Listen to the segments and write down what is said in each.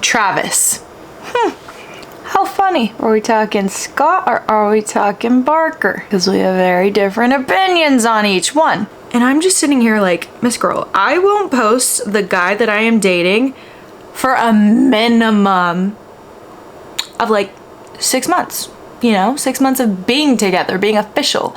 Travis. How funny. Are we talking Scott or are we talking Barker? Because we have very different opinions on each one. And I'm just sitting here like, Miss Girl, I won't post the guy that I am dating for a minimum of like 6 months. You know, 6 months of being together, being official.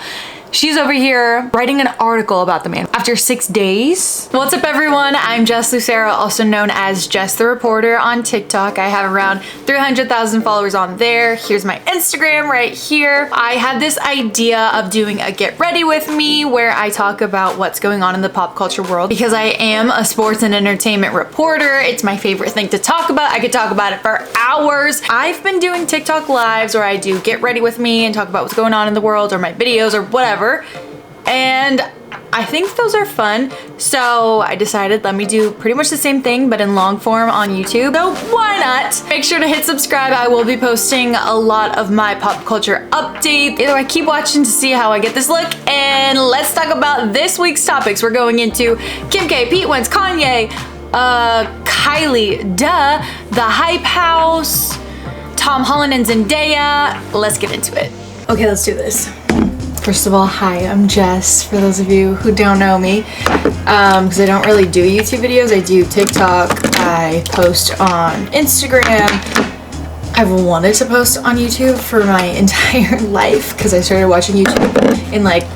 She's over here writing an article about the man after 6 days. What's up, everyone? I'm Jess Lucero, also known as Jess the Reporter on TikTok. I have around 300,000 followers on there. Here's my Instagram right here. I had this idea of doing a get ready with me where I talk about what's going on in the pop culture world because I am a sports and entertainment reporter. It's my favorite thing to talk about. I could talk about it for hours. I've been doing TikTok lives where I do get ready with me and talk about what's going on in the world or my videos or whatever. And I think those are fun. So I decided let me do pretty much the same thing but in long form on YouTube. So why not? Make sure to hit subscribe. I will be posting a lot of my pop culture update. Either I keep watching to see how I get this look, and let's talk about this week's topics. We're going into Kim K, Pete Wentz, Kanye, Kylie, the Hype House, Tom Holland and Zendaya. Let's get into it. Okay, let's do this. First of all, hi, I'm Jess, for those of you who don't know me, because I don't really do YouTube videos. I do TikTok, I post on Instagram. I've wanted to post on YouTube for my entire life, because I started watching YouTube in like,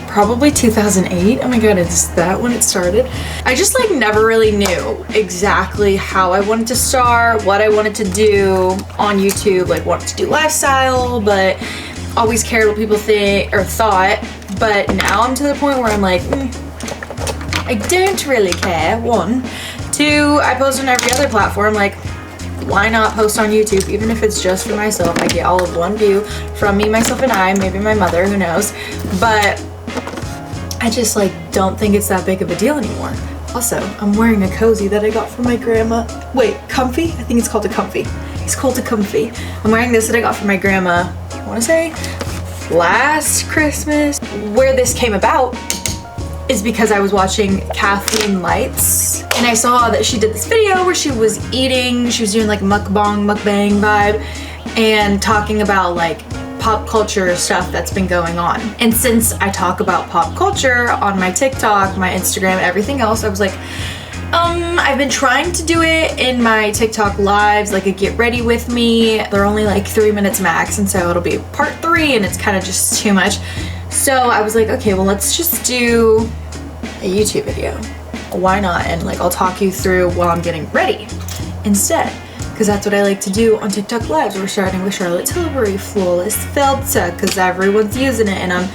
probably 2008. Oh my god, is that when it started? I just like never really knew exactly how I wanted to start, what I wanted to do on YouTube, like wanted to do lifestyle, but always cared what people think or thought. But now I'm to the point where I'm like, I don't really care. 1, 2, I post on every other platform. Like, why not post on YouTube? Even if it's just for myself, I get all of 1 view from me, myself, and I, maybe my mother, who knows. But I just like don't think it's that big of a deal anymore. Also, I'm wearing a cozy that I got from my grandma. Wait, comfy? I think it's called a comfy. It's called a comfy. I'm wearing this that I got from my grandma, I want to say last Christmas. Where this came about is because I was watching Kathleen Lights and I saw that she did this video where she was eating, she was doing like mukbang vibe and talking about like pop culture stuff that's been going on. And since I talk about pop culture on my TikTok, my Instagram, everything else, I was like, I've been trying to do it in my TikTok lives, like a get ready with me. They're only like 3 minutes max, and so it'll be part 3 and it's kind of just too much. So I was like, okay, well, let's just do a YouTube video. Why not? And like, I'll talk you through while I'm getting ready instead, because that's what I like to do on TikTok lives. We're starting with Charlotte Tilbury Flawless Filter because everyone's using it and I'm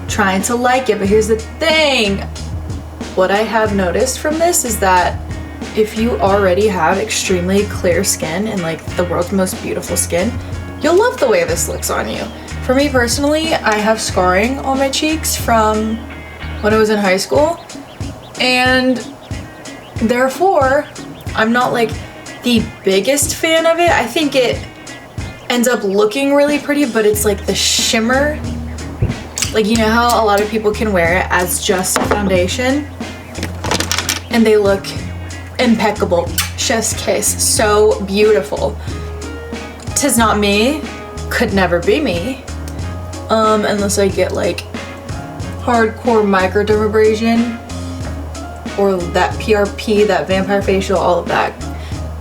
trying to like it. But here's the thing. What I have noticed from this is that if you already have extremely clear skin and like the world's most beautiful skin, you'll love the way this looks on you. For me personally, I have scarring on my cheeks from when I was in high school, and therefore I'm not like the biggest fan of it. I think it ends up looking really pretty, but it's like the shimmer. Like, you know how a lot of people can wear it as just a foundation and they look impeccable. Chef's kiss, so beautiful. 'Tis not me, could never be me, unless I get like hardcore microdermabrasion or that PRP, that vampire facial, all of that.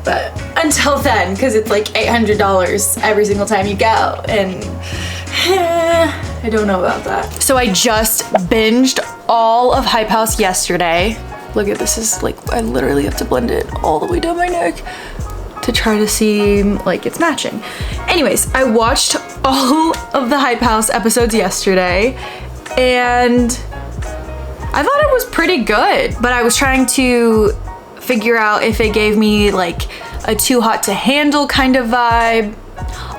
But until then, because it's like $800 every single time you go, and I don't know about that. So I just binged all of Hype House yesterday. Look at this, is like, I literally have to blend it all the way down my neck to try to seem like it's matching. Anyways, I watched all of the Hype House episodes yesterday and I thought it was pretty good, but I was trying to figure out if it gave me like a Too Hot to Handle kind of vibe,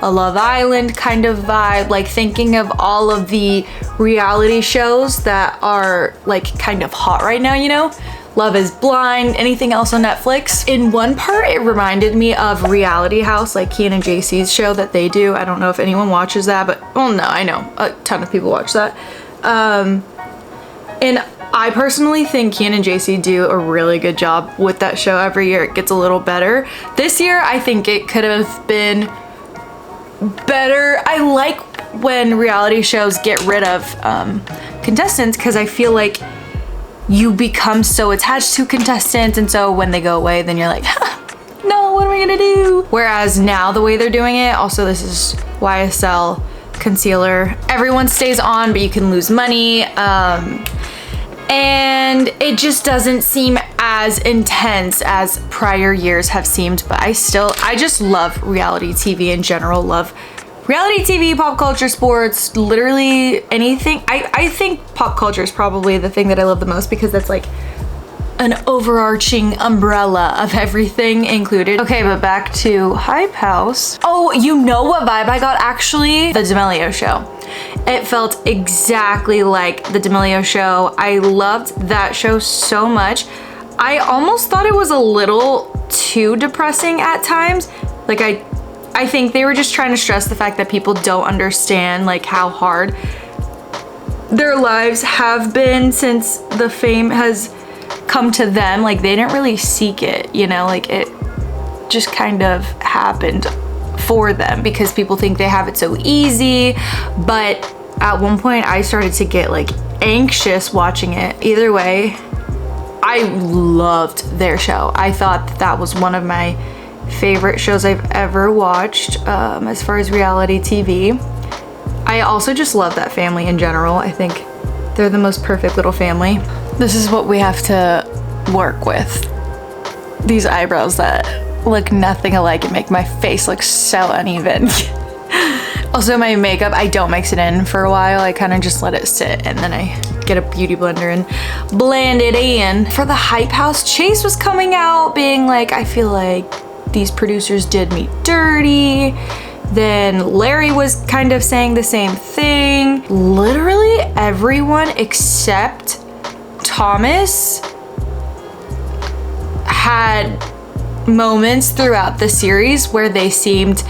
a Love Island kind of vibe, like thinking of all of the reality shows that are like kind of hot right now, you know? Love is Blind, anything else on Netflix. In one part, it reminded me of Reality House, like Kian and JC's show that they do. I don't know if anyone watches that, but, well, no, I know a ton of people watch that. And I personally think Kian and JC do a really good job with that show. Every year it gets a little better. This year I think it could have been better. I like when reality shows get rid of contestants because I feel like you become so attached to contestants, and so when they go away then you're like, no, what am I gonna do? Whereas now the way they're doing it, also this is YSL concealer, everyone stays on but you can lose money, and it just doesn't seem as intense as prior years have seemed. But I just love reality TV in general. Love reality TV, pop culture, sports, literally anything. I think pop culture is probably the thing that I love the most because that's like an overarching umbrella of everything included. Okay, but back to Hype House. Oh, you know what vibe I got actually? The D'Amelio show. It felt exactly like the D'Amelio show. I loved that show so much. I almost thought it was a little too depressing at times. Like I think they were just trying to stress the fact that people don't understand like how hard their lives have been since the fame has come to them. Like they didn't really seek it, you know, like it just kind of happened for them because people think they have it so easy. But at one point I started to get like anxious watching it. Either way, I loved their show. I thought that was one of my favorite shows I've ever watched as far as reality TV. I also just love that family in general. I think they're the most perfect little family. This is what we have to work with. These eyebrows that look nothing alike and make my face look so uneven. Also my makeup, I don't mix it in for a while. I kind of just let it sit and then I get a beauty blender and blend it in. For the Hype House, Chase was coming out being like, I feel like these producers did me dirty. Then Larry was kind of saying the same thing. Literally everyone except Thomas had moments throughout the series where they seemed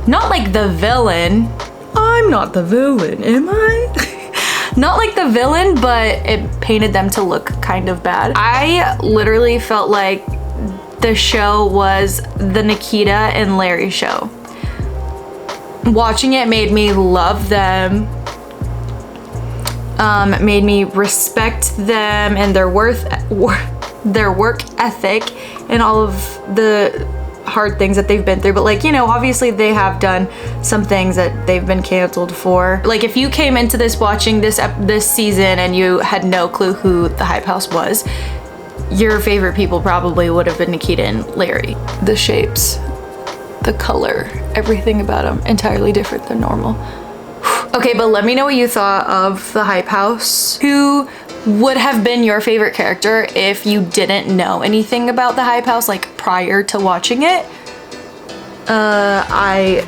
not like the villain. I'm not the villain, am I? Not like the villain, but it painted them to look kind of bad. I literally felt like the show was the Nikita and Larry show. Watching it made me love them, made me respect them and their work ethic and all of the hard things that they've been through. But like, you know, obviously they have done some things that they've been canceled for. Like if you came into this watching this season and you had no clue who the Hype House was, your favorite people probably would have been Nikita and Larry. The shapes, the color, everything about them entirely different than normal. Okay, but let me know what you thought of the Hype House. Who would have been your favorite character if you didn't know anything about the Hype House, like prior to watching it? I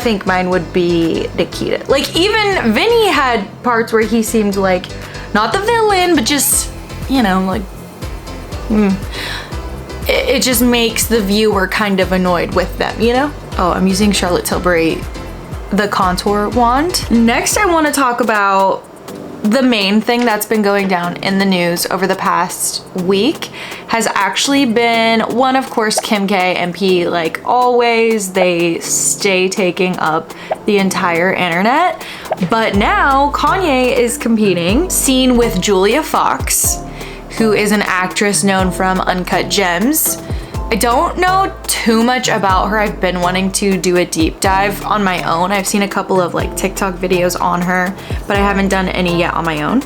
think mine would be Nikita. Like even Vinny had parts where he seemed like not the villain, but just, you know, like it just makes the viewer kind of annoyed with them, you know? Oh, I'm using Charlotte Tilbury, the contour wand. Next, I want to talk about the main thing that's been going down in the news over the past week has actually been one, of course, Kim K and P. Like always, they stay taking up the entire internet. But now Kanye is competing, seen with Julia Fox, who is an actress known from Uncut Gems. I don't know too much about her. I've been wanting to do a deep dive on my own. I've seen a couple of like TikTok videos on her, but I haven't done any yet on my own.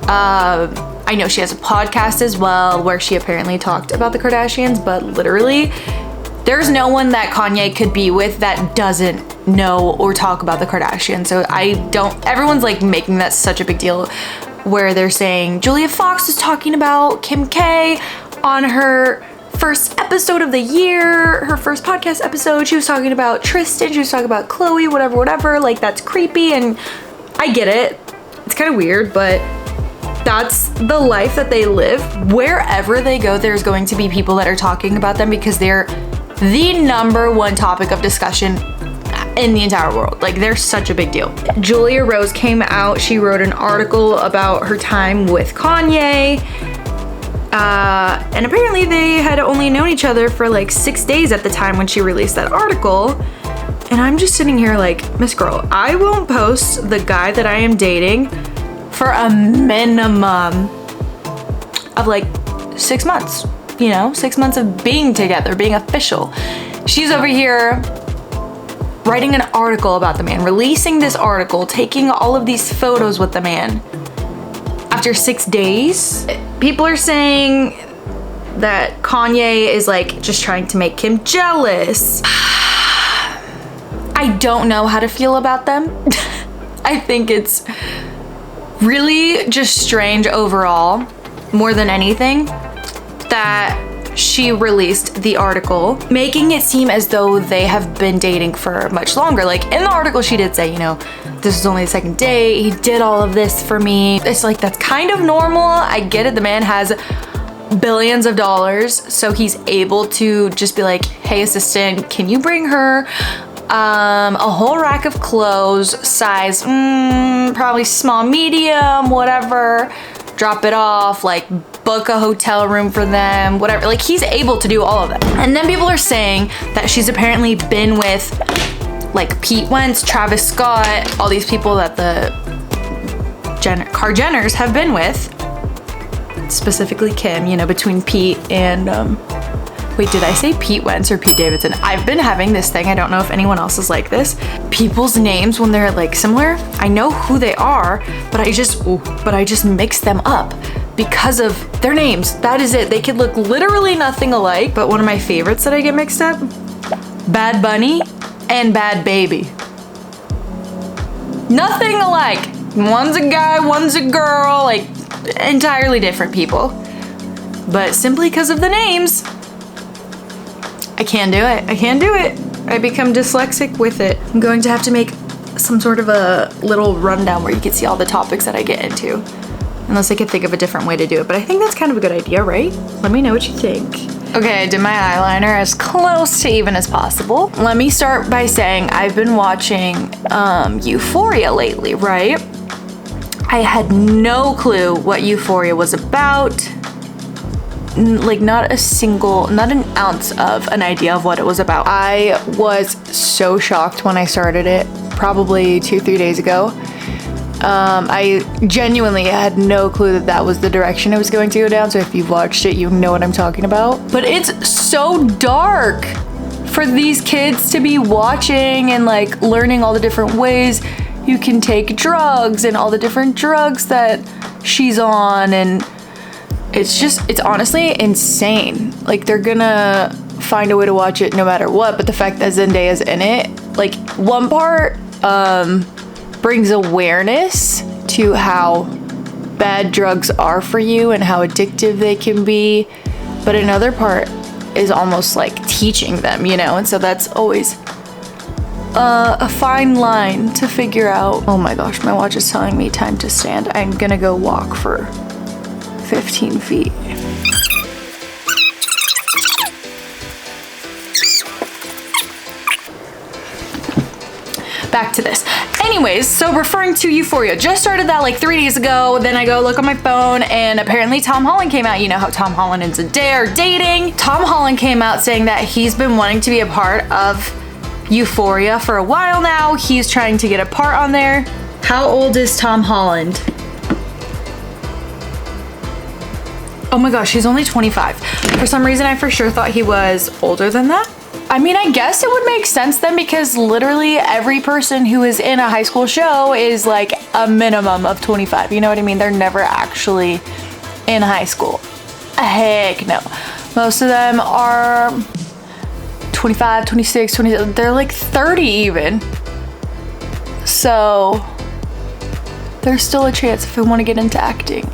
I know she has a podcast as well where she apparently talked about the Kardashians, but literally there's no one that Kanye could be with that doesn't know or talk about the Kardashians. So everyone's like making that such a big deal where they're saying Julia Fox is talking about Kim K on her first episode of the year, her first podcast episode. She was talking about Tristan, she was talking about Chloe, whatever. Like that's creepy, and I get it. It's kind of weird, but that's the life that they live. Wherever they go, there's going to be people that are talking about them because they're the #1 topic of discussion in the entire world. Like, they're such a big deal. Julia Rose came out. She wrote an article about her time with Kanye. And apparently they had only known each other for like 6 days at the time when she released that article. And I'm just sitting here like, Miss Girl, I won't post the guy that I am dating for a minimum of like 6 months, you know, 6 months of being together, being official. She's over here writing an article about the man, releasing this article, taking all of these photos with the man. After 6 days, people are saying that Kanye is like just trying to make Kim jealous. I don't know how to feel about them. I think it's really just strange overall, more than anything, that she released the article, making it seem as though they have been dating for much longer. Like, in the article, she did say, you know, this is only the second date. He did all of this for me. It's like, that's kind of normal. I get it. The man has billions of dollars, so he's able to just be like, hey, assistant, can you bring her a whole rack of clothes, size, probably small, medium, whatever, drop it off, like book a hotel room for them, whatever. Like, he's able to do all of that. And then people are saying that she's apparently been with like Pete Wentz, Travis Scott, all these people that the Jenners have been with, specifically Kim, you know, between Pete and wait, did I say Pete Wentz or Pete Davidson? I've been having this thing, I don't know if anyone else is like this. People's names, when they're like similar, I know who they are, but I just mix them up because of their names. That is it. They could look literally nothing alike, but one of my favorites that I get mixed up, Bad Bunny and Bad Baby. Nothing alike. One's a guy, one's a girl, like entirely different people. But simply because of the names, I can't do it. I can't do it. I become dyslexic with it. I'm going to have to make some sort of a little rundown where you can see all the topics that I get into. Unless I could think of a different way to do it. But I think that's kind of a good idea, right? Let me know what you think. Okay, I did my eyeliner as close to even as possible. Let me start by saying I've been watching Euphoria lately, right? I had no clue what Euphoria was about. Like, not an ounce of an idea of what it was about. I was so shocked when I started it, probably 2-3 days ago. I genuinely had no clue that that was the direction it was going to go down, so if you've watched it, you know what I'm talking about. But it's so dark for these kids to be watching and like learning all the different ways you can take drugs and all the different drugs that she's on, and it's honestly insane. Like, they're gonna find a way to watch it no matter what, but the fact that Zendaya's in it, like, one part brings awareness to how bad drugs are for you and how addictive they can be, but another part is almost like teaching them, you know, and so that's always a fine line to figure out. Oh my gosh, my watch is telling me time to stand. I'm gonna go walk for 15 feet. Back to this. Anyways, so referring to Euphoria, just started that like 3 days ago. Then I go look on my phone and apparently Tom Holland came out. You know how Tom Holland and Zendaya are dating. Tom Holland came out saying that he's been wanting to be a part of Euphoria for a while now. He's trying to get a part on there. How old is Tom Holland? Oh my gosh, he's only 25. For some reason, I for sure thought he was older than that. I mean, I guess it would make sense then, because literally every person who is in a high school show is like a minimum of 25. You know what I mean? They're never actually in high school. Heck no. Most of them are 25, 26, 27. They're like 30 even. So there's still a chance if I want to get into acting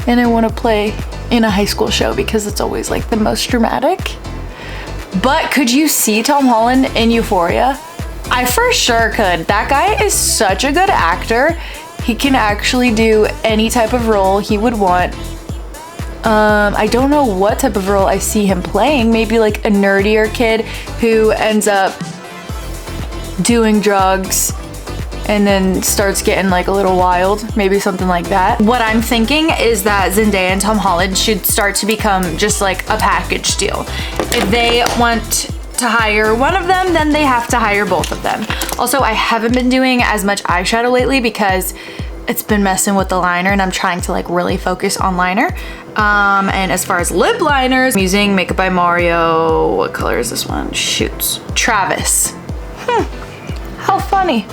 and I want to play in a high school show, because it's always like the most dramatic. But could you see Tom Holland in Euphoria? I for sure could. That guy is such a good actor. He can actually do any type of role he would want. I don't know what type of role I see him playing. Maybe like a nerdier kid who ends up doing drugs and then starts getting like a little wild, maybe something like that. What I'm thinking is that Zendaya and Tom Holland should start to become just like a package deal. If they want to hire one of them, then they have to hire both of them. Also, I haven't been doing as much eyeshadow lately because it's been messing with the liner and I'm trying to like really focus on liner. And as far as lip liners, I'm using Makeup by Mario. What color is this one? Shoots. Travis. How funny.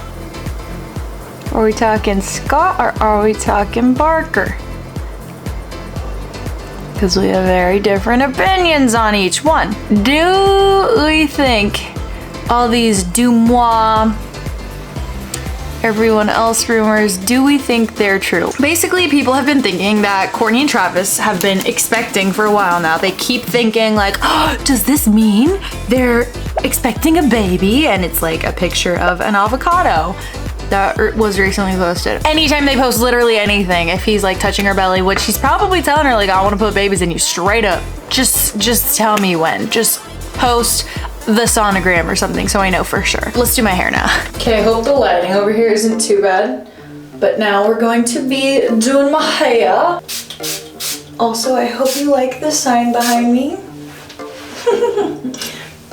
Are we talking Scott or are we talking Barker? Because we have very different opinions on each one. Do we think all these Dumois, everyone else rumors, do we think they're true? Basically, people have been thinking that Kourtney and Travis have been expecting for a while now. They keep thinking like, oh, does this mean they're expecting a baby? And it's like a picture of an avocado that was recently posted. Anytime they post literally anything, if he's like touching her belly, which he's probably telling her like, I want to put babies in you, straight up, just tell me when. Just post the sonogram or something so I know for sure. Let's do my hair now. Okay, I hope the lighting over here isn't too bad, but now we're going to be doing my hair. Also, I hope you like the sign behind me.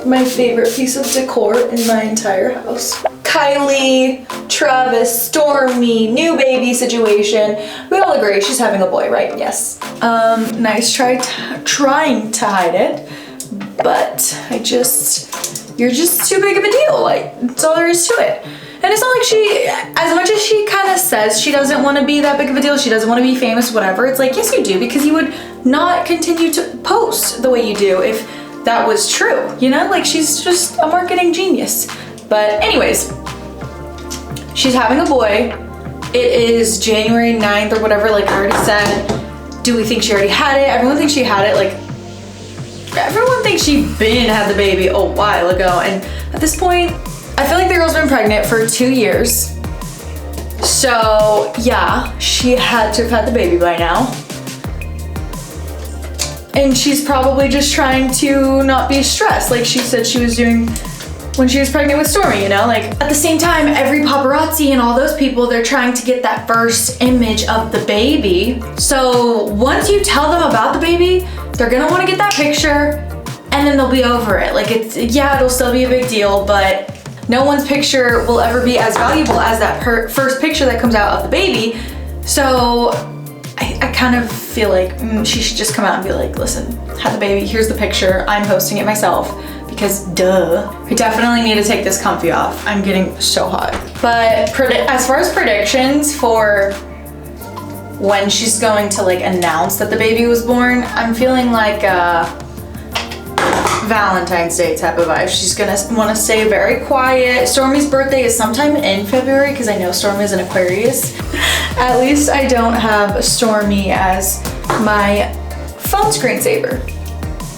My favorite piece of decor in my entire house. Kylie, Travis, Stormy, new baby situation. We all agree she's having a boy, right? Yes. Nice try trying to hide it, but you're just too big of a deal. Like, that's all there is to it. And it's not like she, as much as she kind of says she doesn't want to be that big of a deal, she doesn't want to be famous, whatever, it's like, yes you do, because you would not continue to post the way you do if that was true, you know? Like, she's just a marketing genius. But anyways, she's having a boy. It is January 9th or whatever, like I already said. Do we think she already had it? Everyone thinks she had it. Like, everyone thinks she had the baby a while ago. And at this point, I feel like the girl's been pregnant for 2 years. So yeah, she had to have had the baby by now. And she's probably just trying to not be stressed, like she said she was doing when she was pregnant with Stormy, you know? Like, at the same time, every paparazzi and all those people, they're trying to get that first image of the baby. So once you tell them about the baby, they're gonna wanna get that picture and then they'll be over it. Like, yeah, it'll still be a big deal, but no one's picture will ever be as valuable as that first picture that comes out of the baby. So I kind of feel like she should just come out and be like, listen, had the baby, here's the picture, I'm posting it myself, because duh. I definitely need to take this comfy off. I'm getting so hot. But as far as predictions for when she's going to like announce that the baby was born, I'm feeling like Valentine's Day type of vibe. She's gonna want to stay very quiet. Stormy's birthday is sometime in February because I know Stormy is an Aquarius. At least I don't have Stormy as my phone screensaver.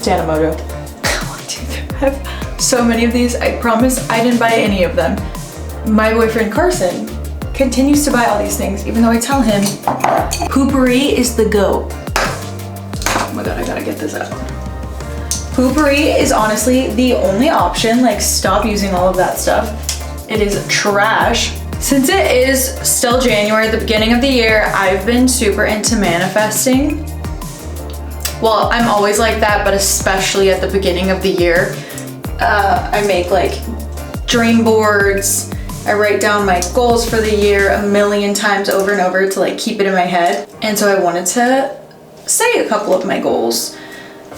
Danamoto. 1, 2, 3. I have so many of these. I promise I didn't buy any of them. My boyfriend Carson continues to buy all these things, even though I tell him poopery is the go. Oh my god, I gotta get this out. Poopery is honestly the only option. Like, stop using all of that stuff. It is trash. Since it is still January, the beginning of the year, I've been super into manifesting. Well, I'm always like that, but especially at the beginning of the year. I make like dream boards. I write down my goals for the year a million times over and over to like keep it in my head. And so I wanted to say a couple of my goals.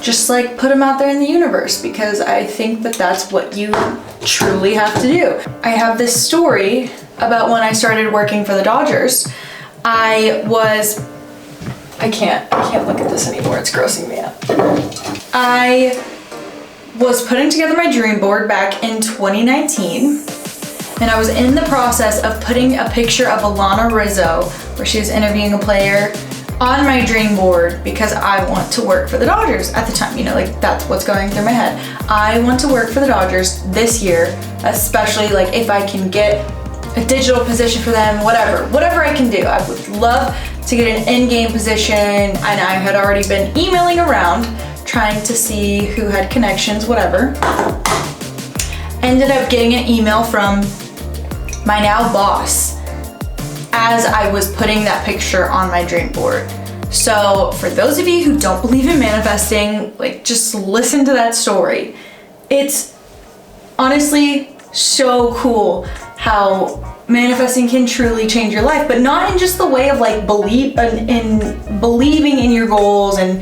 Just like put them out there in the universe, because I think that that's what you truly have to do. I have this story about when I started working for the Dodgers. I can't look at this anymore, it's grossing me out. I was putting together my dream board back in 2019, and I was in the process of putting a picture of Alana Rizzo, where she was interviewing a player, on my dream board because I want to work for the Dodgers at the time, you know, like that's what's going through my head. I want to work for the Dodgers this year, especially like if I can get a digital position for them, whatever I can do. I would love to get an in-game position, and I had already been emailing around trying to see who had connections, whatever. Ended up getting an email from my now boss, as I was putting that picture on my dream board. So for those of you who don't believe in manifesting, like, just listen to that story. It's honestly so cool how manifesting can truly change your life, but not in just the way of like believing in your goals and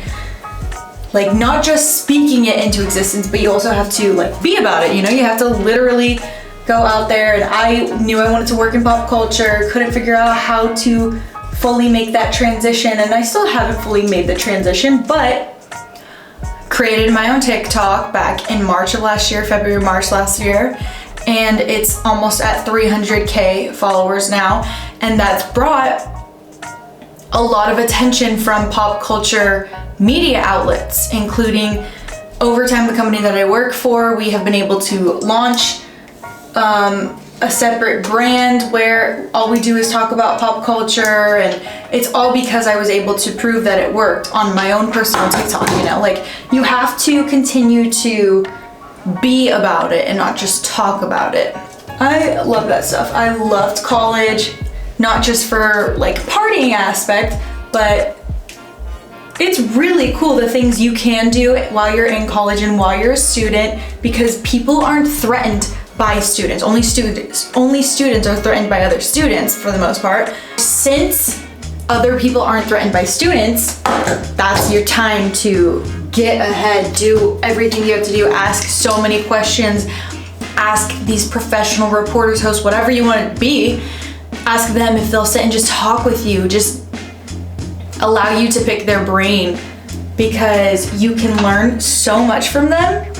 like not just speaking it into existence, but you also have to like be about it. You know, you have to literally go out there. And I knew I wanted to work in pop culture, couldn't figure out how to fully make that transition, and I still haven't fully made the transition, but created my own TikTok back in March of last year, February, March last year, and it's almost at 300K followers now, and that's brought a lot of attention from pop culture media outlets, including Overtime, the company that I work for. We have been able to launch a separate brand where all we do is talk about pop culture, and it's all because I was able to prove that it worked on my own personal TikTok. You know, like, you have to continue to be about it and not just talk about it. I love that stuff. I loved college, not just for like partying aspect, but it's really cool the things you can do while you're in college and while you're a student, because people aren't threatened by students. Only students are threatened by other students for the most part. Since other people aren't threatened by students, that's your time to get ahead, do everything you have to do, ask so many questions, ask these professional reporters, hosts, whatever you want to be, ask them if they'll sit and just talk with you, just allow you to pick their brain, because you can learn so much from them.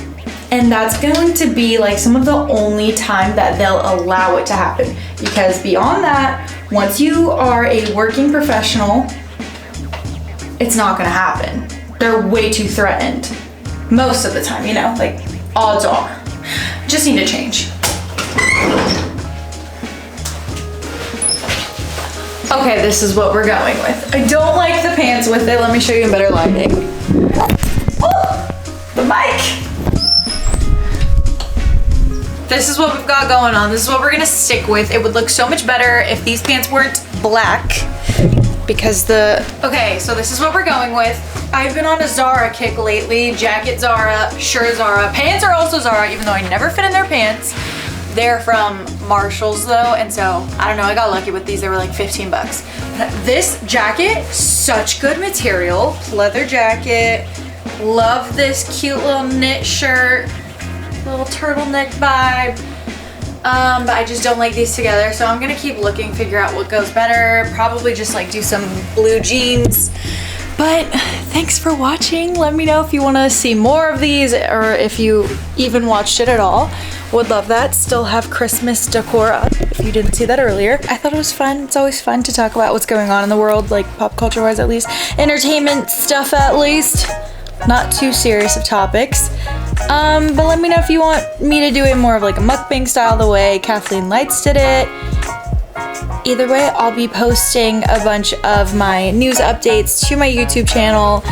And that's going to be like some of the only time that they'll allow it to happen. Because beyond that, once you are a working professional, it's not gonna happen. They're way too threatened. Most of the time, you know, like, odds are. Just need to change. Okay, this is what we're going with. I don't like the pants with it. Let me show you in better lighting. Oh, the mic. This is what we've got going on. This is what we're gonna stick with. It would look so much better if these pants weren't black, because okay, so this is what we're going with. I've been on a Zara kick lately. Jacket Zara, shirt Zara. Pants are also Zara, even though I never fit in their pants. They're from Marshalls though, and so, I don't know, I got lucky with these. They were like 15 bucks. This jacket, such good material. Leather jacket. Love this cute little knit shirt. Little turtleneck vibe. But I just don't like these together, so I'm gonna keep looking, figure out what goes better. Probably just like do some blue jeans. But thanks for watching. Let me know if you want to see more of these, or if you even watched it at all. Would love that. Still have Christmas decor up if you didn't see that earlier. I thought it was fun. It's always fun to talk about what's going on in the world, like pop culture wise at least, entertainment stuff at least. Not too serious of topics. But let me know if you want me to do it more of like a mukbang style, the way Kathleen Lights did it. Either way, I'll be posting a bunch of my news updates to my YouTube channel.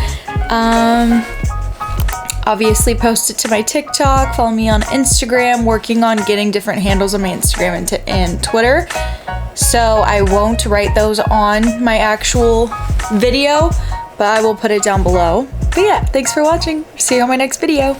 Obviously post it to my TikTok, follow me on Instagram, working on getting different handles on my Instagram and Twitter. So I won't write those on my actual video, but I will put it down below. But yeah, thanks for watching. See you on my next video.